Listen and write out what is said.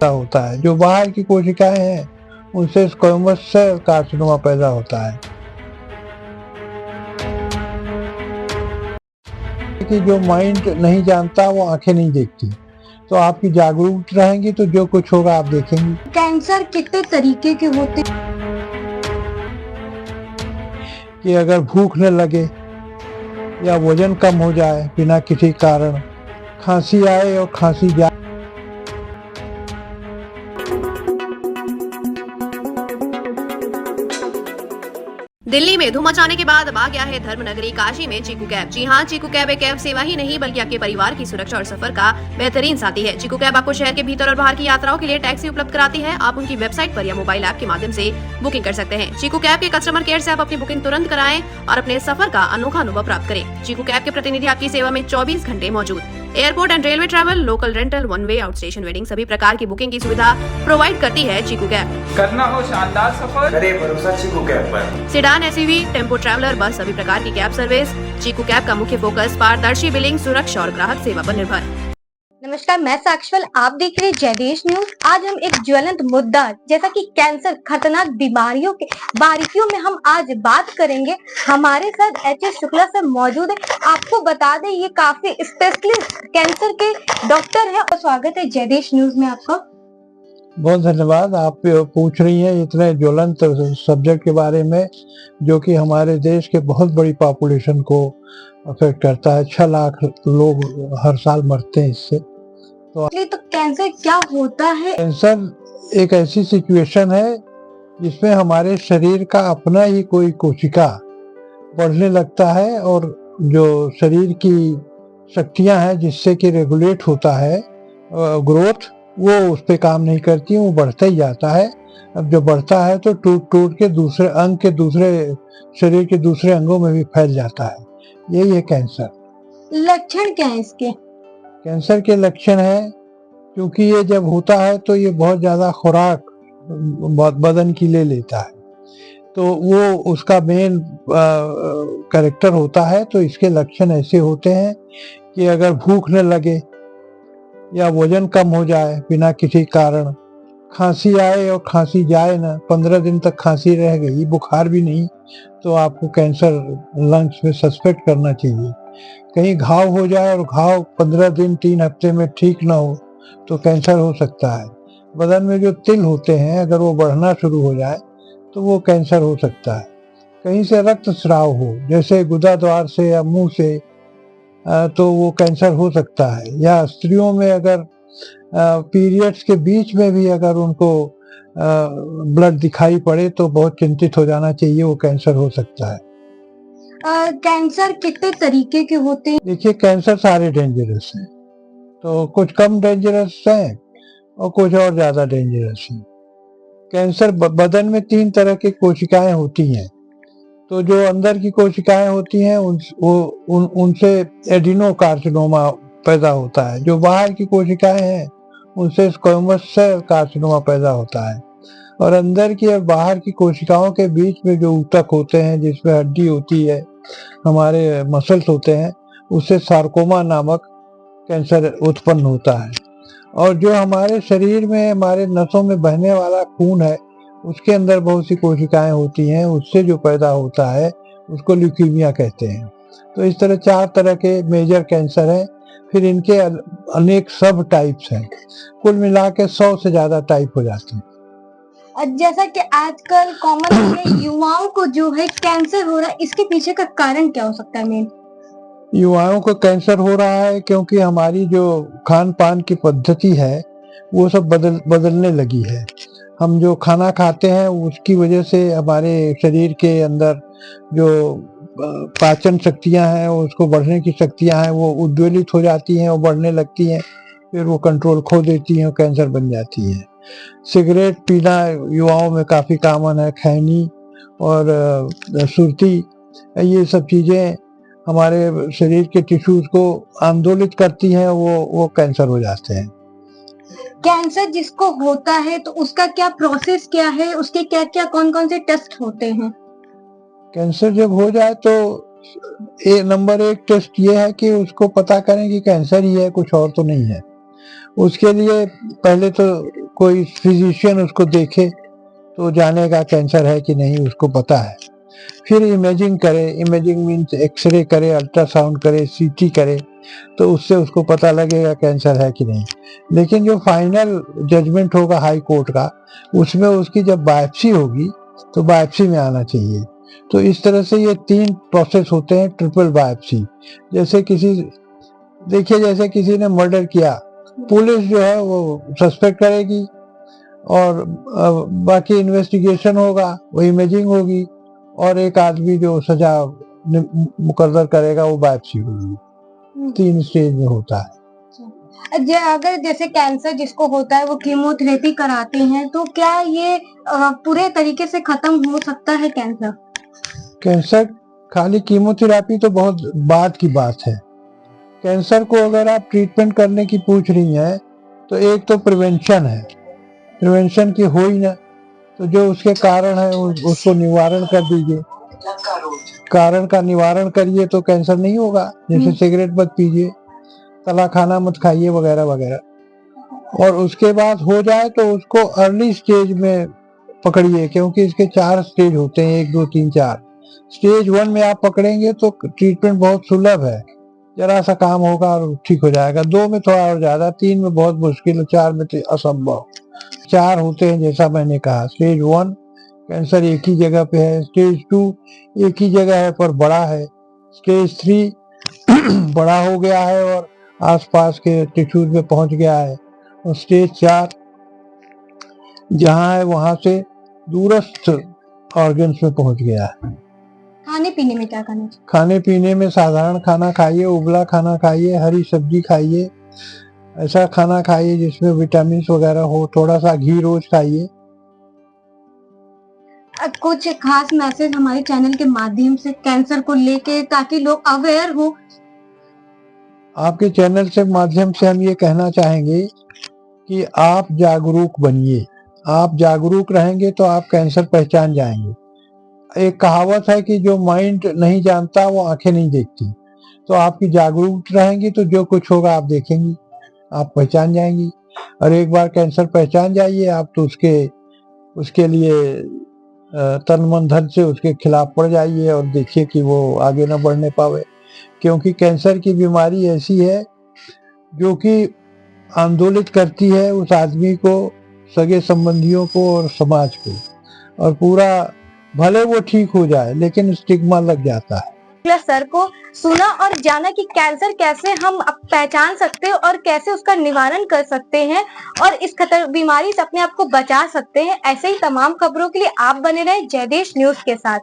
पैदा होता है। जो बाहर की कोशिकाएं हैं उनसे स्क्वैमस सेल कार्सिनोमा पैदा होता है। कि जो माइंड नहीं जानता वो आंखें नहीं देखती, तो आपकी जागरूक रहेंगी तो जो कुछ होगा आप देखेंगी। कैंसर कितने तरीके के होते हैं? कि अगर भूख न लगे या वजन कम हो जाए बिना किसी कारण, खांसी आए और खांसी जाए। दिल्ली में धूम मचाने के बाद अब आ गया है धर्मनगरी काशी में चीकू कैब। जी हाँ, चीकू कैब एक कैब सेवा ही नहीं बल्कि आपके परिवार की सुरक्षा और सफर का बेहतरीन साथी है। चीकू कैब आपको शहर के भीतर और बाहर की यात्राओं के लिए टैक्सी उपलब्ध कराती है। आप उनकी वेबसाइट पर या मोबाइल ऐप के माध्यम से बुकिंग कर सकते हैं। चीकू कैब के कस्टमर केयर से आप अपनी बुकिंग तुरंत कराएं और अपने सफर का अनोखा अनुभव प्राप्त करें। चीकू कैब के प्रतिनिधि आपकी सेवा में 24 घंटे मौजूद। Airport and railway travel, local rental, one way, out station wedding, सभी प्रकार की बुकिंग की सुविधा प्रोवाइड करती है चीकू कैब। करना हो शानदार सफर, करे भरोसा चीकू कैब पर। सेडान, एसयूवी, टेम्पो ट्रैवलर, बस, सभी प्रकार की कैब सर्विस। चीकू कैब का मुख्य फोकस पारदर्शी बिलिंग, सुरक्षा और ग्राहक सेवा पर निर्भर। नमस्कार, मैं साक्षवल, आप देख रहे हैं जयदेश न्यूज। आज हम एक ज्वलंत मुद्दा जैसा कि कैंसर, खतरनाक बीमारियों के बारीकियों में हम आज बात करेंगे। हमारे साथ एच.एस. शुक्ला सर मौजूद है। आपको बता दें ये काफी स्पेशलिस्ट कैंसर के डॉक्टर है। और स्वागत है जयदेश न्यूज में आपका। बहुत धन्यवाद। आप पूछ रही हैं इतने ज्वलंत सब्जेक्ट के बारे में जो कि हमारे देश के बहुत बड़ी पॉपुलेशन को अफेक्ट करता है। 6 लाख लोग हर साल मरते हैं इससे। तो कैंसर क्या होता है? कैंसर एक ऐसी सिचुएशन है जिसमें हमारे शरीर का अपना ही कोई कोशिका बढ़ने लगता है और जो शरीर की शक्तियां हैं जिससे कि रेगुलेट होता है ग्रोथ, वो उस पर काम नहीं करती, वो बढ़ता ही जाता है। अब जो बढ़ता है तो टूट टूट के दूसरे अंग के दूसरे शरीर के दूसरे अंगों में भी फैल जाता है। यही है कैंसर। लक्षण क्या है इसके? कैंसर के लक्षण है, क्योंकि ये जब होता है तो ये बहुत ज्यादा खुराक बदन की ले लेता है, तो वो उसका मेन कैरेक्टर होता है। तो इसके लक्षण ऐसे होते हैं कि अगर भूख न लगे या वजन कम हो जाए बिना किसी कारण, खांसी आए और खांसी जाए ना, 15 दिन तक खांसी रह गई, बुखार भी नहीं, तो आपको कैंसर लंग्स में सस्पेक्ट करना चाहिए। कहीं घाव हो जाए और घाव 15 दिन 3 हफ्ते में ठीक ना हो तो कैंसर हो सकता है। बदन में जो तिल होते हैं अगर वो बढ़ना शुरू हो जाए तो वो कैंसर हो सकता है। कहीं से रक्त स्राव हो, जैसे गुदा द्वार से या मुंह से, तो वो कैंसर हो सकता है। या स्त्रियों में अगर पीरियड्स के बीच में भी अगर उनको ब्लड दिखाई पड़े तो बहुत चिंतित हो जाना चाहिए, वो कैंसर हो सकता है। कैंसर कितने तरीके के होते हैं? देखिए, कैंसर सारे डेंजरस हैं, तो कुछ कम डेंजरस हैं और कुछ और ज्यादा डेंजरस हैं। कैंसर बदन में 3 तरह की कोशिकाएं होती हैं। तो जो अंदर की कोशिकाएं होती हैं उनसे एडिनो कार्सिनोमा पैदा होता है। जो बाहर की कोशिकाएं हैं उनसे स्क्वैमस सेल कार्सिनोमा पैदा होता है। और अंदर की और बाहर की कोशिकाओं के बीच में जो ऊतक होते हैं जिसमें हड्डी होती है, हमारे मसल्स होते हैं, उससे सार्कोमा नामक कैंसर उत्पन्न होता है। और जो हमारे शरीर में हमारे नसों में बहने वाला खून है उसके अंदर बहुत सी कोशिकाएं होती हैं, उससे जो पैदा होता है उसको ल्यूकीमिया कहते हैं। तो इस तरह 4 तरह के मेजर कैंसर हैं। फिर इनके अनेक सब टाइप्स हैं। कुल मिला के 100 से ज्यादा टाइप हो जाते हैं। जैसा कि आजकल कॉमन युवाओं को जो है कैंसर हो रहा है, इसके पीछे का कारण क्या हो सकता है? मेन युवाओं को कैंसर हो रहा है क्योंकि हमारी जो खान पान की पद्धति है वो सब बदलने लगी है। हम जो खाना खाते हैं उसकी वजह से हमारे शरीर के अंदर जो पाचन शक्तियां हैं, उसको बढ़ने की शक्तियां हैं, वो उद्वेलित हो जाती हैं और बढ़ने लगती हैं, फिर वो कंट्रोल खो देती हैं और कैंसर बन जाती है। सिगरेट पीना युवाओं में काफ़ी कॉमन है, खैनी और सुरती, ये सब चीज़ें हमारे शरीर के टिश्यूज को आंदोलित करती हैं, वो कैंसर हो जाते हैं। कैंसर जिसको होता है तो उसका क्या प्रोसेस क्या है, उसके क्या क्या कौन कौन से टेस्ट होते हैं? कैंसर जब हो जाए तो नंबर 1 टेस्ट ये है कि उसको पता करें कि कैंसर ही है, कुछ और तो नहीं है। उसके लिए पहले तो कोई फिजिशियन उसको देखे तो जानेगा कैंसर है कि नहीं, उसको पता है। फिर इमेजिंग करे, इमेजिंग मीन्स एक्सरे करे, अल्ट्रासाउंड करे, सीटी करे, तो उससे उसको पता लगेगा कैंसर है कि नहीं। लेकिन जो फाइनल जजमेंट होगा हाई कोर्ट का, उसमें उसकी जब बायोप्सी होगी तो बायोप्सी में आना चाहिए। तो इस तरह से ये 3 प्रोसेस होते हैं ट्रिपल बायोप्सी। जैसे जैसे किसी ने मर्डर किया, पुलिस जो है वो सस्पेक्ट करेगी और बाकी इन्वेस्टिगेशन होगा, वो इमेजिंग होगी, और एक आदमी जो सजा मुकर्रर करेगा वो बायोप्सी होगी। 3 स्टेज में होता है। अगर जैसे कैंसर जिसको होता है वो कीमोथेरेपी कराते हैं, तो क्या ये पूरे तरीके से खत्म हो सकता है कैंसर? कैंसर खाली कीमोथेरेपी तो बहुत बाद की बात है। कैंसर को अगर आप ट्रीटमेंट करने की पूछ रही हैं, तो एक तो प्रिवेंशन है, प्रिवेंशन की हो ही ना, तो जो उसके कारण है उसको निवारण कर दीजिए। कारण का निवारण करिए तो कैंसर नहीं होगा। जैसे सिगरेट मत पीजिए, तला खाना मत खाइए, वगैरह वगैरह। और उसके बाद हो जाए तो उसको अर्ली स्टेज में पकड़िए, क्योंकि इसके 4 स्टेज होते हैं, 1, 2, 3, 4। स्टेज 1 में आप पकड़ेंगे तो ट्रीटमेंट बहुत सुलभ है, जरा सा काम होगा और ठीक हो जाएगा। 2 में थोड़ा और ज्यादा, 3 में बहुत मुश्किल, 4 में तो असंभव। 4 होते हैं जैसा मैंने कहा। स्टेज 1 कैंसर एक ही जगह पे है, स्टेज 2 एक ही जगह है पर बड़ा है, स्टेज 3 बड़ा हो गया है और आसपास के टिश्यूज में पहुंच गया है, और स्टेज 4 जहां है वहां से दूरस्थ ऑर्गन्स में पहुंच गया है। खाने पीने में क्या करना चाहिए? खाने पीने में साधारण खाना खाइए, उबला खाना खाइए, हरी सब्जी खाइए, ऐसा खाना खाइए जिसमें विटामिन वगैरह हो, थोड़ा सा घी रोज खाइए। कुछ खास मैसेज हमारे चैनल के माध्यम से कैंसर को लेके, ताकि लोग अवेयर हो? आपके चैनल से माध्यम से हम ये कहना चाहेंगे कि आप जागरूक बनिए। आप जागरूक रहेंगे तो आप कैंसर पहचान जाएंगे। एक कहावत है कि जो माइंड नहीं जानता वो आंखें नहीं देखती। तो आपकी जागरूक रहेंगी तो जो कुछ होगा आप देखेंगी, आप पहचान जाएंगी। और एक बार कैंसर पहचान जाइए आप, तो उसके लिए तन मन धन से उसके खिलाफ पड़ जाइए और देखिए कि वो आगे न बढ़ने पावे। क्योंकि कैंसर की बीमारी ऐसी है जो कि आंदोलित करती है उस आदमी को, सगे संबंधियों को और समाज को, और पूरा भले वो ठीक हो जाए लेकिन स्टिग्मा लग जाता है। सर को सुना और जाना कि कैंसर कैसे हम पहचान सकते हैं और कैसे उसका निवारण कर सकते हैं और इस बीमारी से अपने आप को बचा सकते हैं। ऐसे ही तमाम खबरों के लिए आप बने रहे जयदेश न्यूज के साथ।